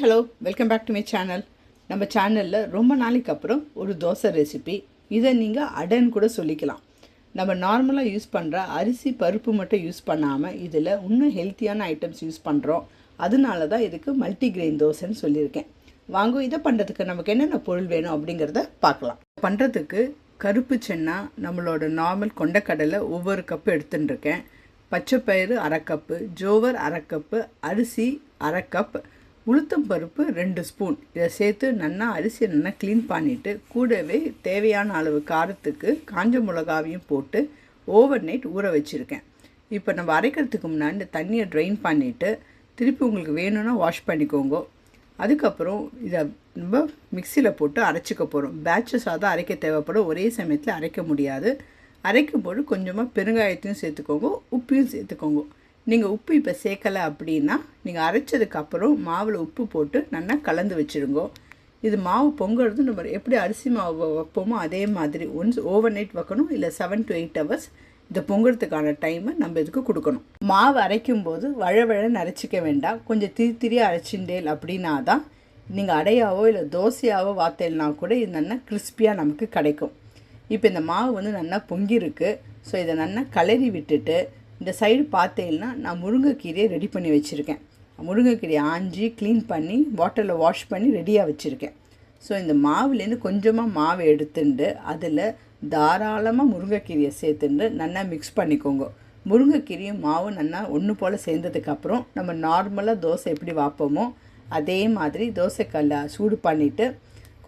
Hello welcome back to my channel. நம்ம சேனலில் ரொம்ப நாளைக்கு அப்புறம் ஒரு தோசை ரெசிபி. இதை நீங்கள் அடைன்னு கூட சொல்லிக்கலாம். நம்ம நார்மலாக யூஸ் பண்ணுற அரிசி பருப்பு மட்டும் யூஸ் பண்ணாமல் இதில் இன்னும் ஹெல்த்தியான ஐட்டம்ஸ் யூஸ் பண்ணுறோம். அதனால தான் இதுக்கு மல்டிகிரெயின் தோசைன்னு சொல்லியிருக்கேன். வாங்க, இதை பண்ணுறதுக்கு நமக்கு என்னென்ன பொருள் வேணும் அப்படிங்கிறத பார்க்கலாம். பண்ணுறதுக்கு கருப்பு சென்னா, நம்மளோட நார்மல் கொண்டக்கடலை ஒவ்வொரு கப்பு எடுத்துட்டுருக்கேன். பச்சைப்பயிறு அரை கப்பு, ஜோவர் அரை கப்பு, அரிசி அரை கப், உளுத்தம் பருப்பு 2 ஸ்பூன். இதை சேர்த்து நல்லா அரிசியை நல்லா க்ளீன் பண்ணிவிட்டு கூடவே தேவையான அளவு காரத்துக்கு காஞ்ச மிளகாவையும் போட்டு ஓவர் நைட் ஊற வச்சுருக்கேன். இப்போ நம்ம அரைக்கிறதுக்கு முன்னாடி இந்த தண்ணியை ட்ரைன் பண்ணிவிட்டு திருப்பி உங்களுக்கு வேணும்னா வாஷ் பண்ணிக்கோங்க. அதுக்கப்புறம் இதை நம்ம மிக்சியில் போட்டு அரைச்சிக்க போகிறோம். பேட்சஸாக தான் அரைக்க தேவைப்படும், ஒரே சமயத்தில் அரைக்க முடியாது. அரைக்கும்போது கொஞ்சமாக பெருங்காயத்தையும் சேர்த்துக்கோங்க, உப்பையும் சேர்த்துக்கோங்க. நீங்கள் உப்பு இப்போ சேர்க்கலை அப்படின்னா நீங்கள் அரைச்சதுக்கப்புறம் மாவில் உப்பு போட்டு நல்லா கலந்து வச்சுருங்க. இது மாவு பொங்குறது நம்ம எப்படி அரிசி மாவு வைப்போமோ அதே மாதிரி ஒன்ஸ் ஓவர் நைட் வைக்கணும். இல்லை 7 to 8 hours இதை பொங்குறதுக்கான டைமை நம்ம இதுக்கு கொடுக்கணும். மாவு அரைக்கும்போது வழவழன்னு அரைச்சிக்க வேண்டாம், கொஞ்சம் திரியாக அரைச்சிண்டேல் அப்படின்னா தான் நீங்கள் அடையாவோ இல்லை தோசையாவோ வாத்தேல்னா கூட இது நல்லா கிறிஸ்பியாக நமக்கு கிடைக்கும். இப்போ இந்த மாவு நல்லா பொங்கியிருக்கு. ஸோ இதை நல்லா கலரி விட்டுட்டு இந்த சைடு பார்த்தீங்கன்னா நான் முருங்கைக்கீரையை ரெடி பண்ணி வச்சுருக்கேன். முருங்கைக்கீரையை ஆஞ்சி க்ளீன் பண்ணி வாட்டரில் வாஷ் பண்ணி ரெடியாக வச்சுருக்கேன். ஸோ இந்த மாவுலேருந்து கொஞ்சமாக மாவு எடுத்துட்டு அதில் தாராளமாக முருங்கைக்கீரையை சேர்த்துட்டு நல்லா மிக்ஸ் பண்ணிக்கோங்க. முருங்கைக்கீரையும் மாவும் நல்லா ஒன்று போல் சேர்ந்ததுக்கப்புறம் நம்ம நார்மலாக தோசை எப்படி வாப்போமோ அதே மாதிரி தோசைக்கல்லை சூடு பண்ணிவிட்டு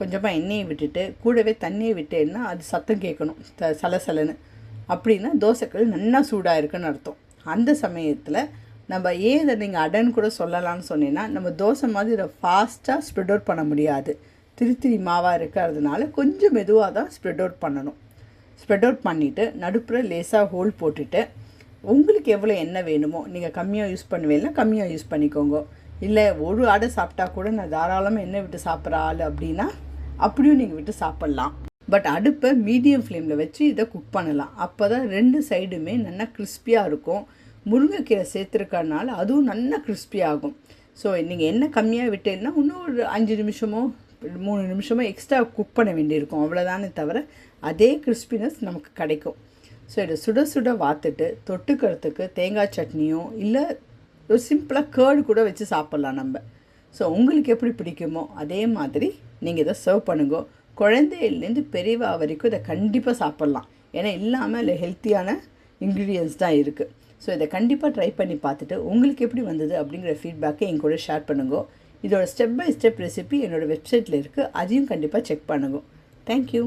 கொஞ்சமாக எண்ணெயை விட்டுட்டு கூடவே தண்ணியை விட்டேன்னா அது சத்தம் கேட்கணும் சலசலன்னு. அப்படின்னா தோசைக்கல் நல்லா சூடாக இருக்குன்னு அர்த்தம். அந்த சமயத்தில் நம்ம இதை நீங்கள் அடைன்னு கூட சொல்லலாம்னு சொன்னீங்கன்னா நம்ம தோசை மாதிரி இதை ஃபாஸ்ட்டாக ஸ்ப்ரெட் அவுட் பண்ண முடியாது. திரி மாவாக இருக்கிறதுனால கொஞ்சம் மெதுவாக தான் ஸ்ப்ரெட் அவுட் பண்ணணும். ஸ்ப்ரெட் அவுட் பண்ணிவிட்டு நடுப்புற லேசாக ஹோல் போட்டுட்டு உங்களுக்கு எவ்வளோ எண்ணெய் வேணுமோ, நீங்கள் கம்மியாக யூஸ் பண்ணுவீங்கன்னா கம்மியாக யூஸ் பண்ணிக்கோங்க. இல்லை ஒரு அடை சாப்பிட்டா கூட நான் தாராளமாக எண்ணெய் விட்டு சாப்பிட்ற ஆள் அப்படின்னா அப்படியும் நீங்கள் விட்டு சாப்பிட்லாம். பட் அடுப்பை மீடியம் ஃப்ளேமில் வச்சு இதை குக் பண்ணலாம். அப்போ தான் 2 சைடுமே நல்லா கிறிஸ்பியாக இருக்கும். முருங்கைக்கீரை சேர்த்துருக்கறனால அதுவும் நல்லா கிறிஸ்பியாகும். ஸோ நீங்கள் எண்ணெய் கம்மியாக விட்டேன்னா இன்னும் ஒரு 5 நிமிஷமோ 3 நிமிஷமோ எக்ஸ்ட்ரா குக் பண்ண வேண்டியிருக்கும், அவ்வளோதானே தவிர அதே கிறிஸ்பினஸ் நமக்கு கிடைக்கும். ஸோ இதை சுட சுட வாத்துட்டு தொட்டுக்கிறதுக்கு தேங்காய் சட்னியோ இல்லை ஒரு சிம்பிளாக கேர்டு கூட வச்சு சாப்பிட்லாம் நம்ம. ஸோ உங்களுக்கு எப்படி பிடிக்குமோ அதே மாதிரி நீங்கள் இதை சர்வ் பண்ணுங்க. குழந்தையிலேருந்து பெரியவா வரைக்கும் இதை கண்டிப்பாக சாப்பிட்லாம். ஏன்னா இல்லாமல் இல்லை ஹெல்த்தியான இன்க்ரீடியன்ஸ் தான் இருக்குது. ஸோ இதை கண்டிப்பாக ட்ரை பண்ணி பார்த்துட்டு உங்களுக்கு எப்படி வந்தது அப்படிங்கிற ஃபீட்பேக்கை என் கூட ஷேர் பண்ணுங்க. இதோட ஸ்டெப் பை ஸ்டெப் ரெசிபி என்னோடய வெப்சைட்டில் இருக்குது, அதையும் கண்டிப்பாக செக் பண்ணுங்க. தேங்க்யூ.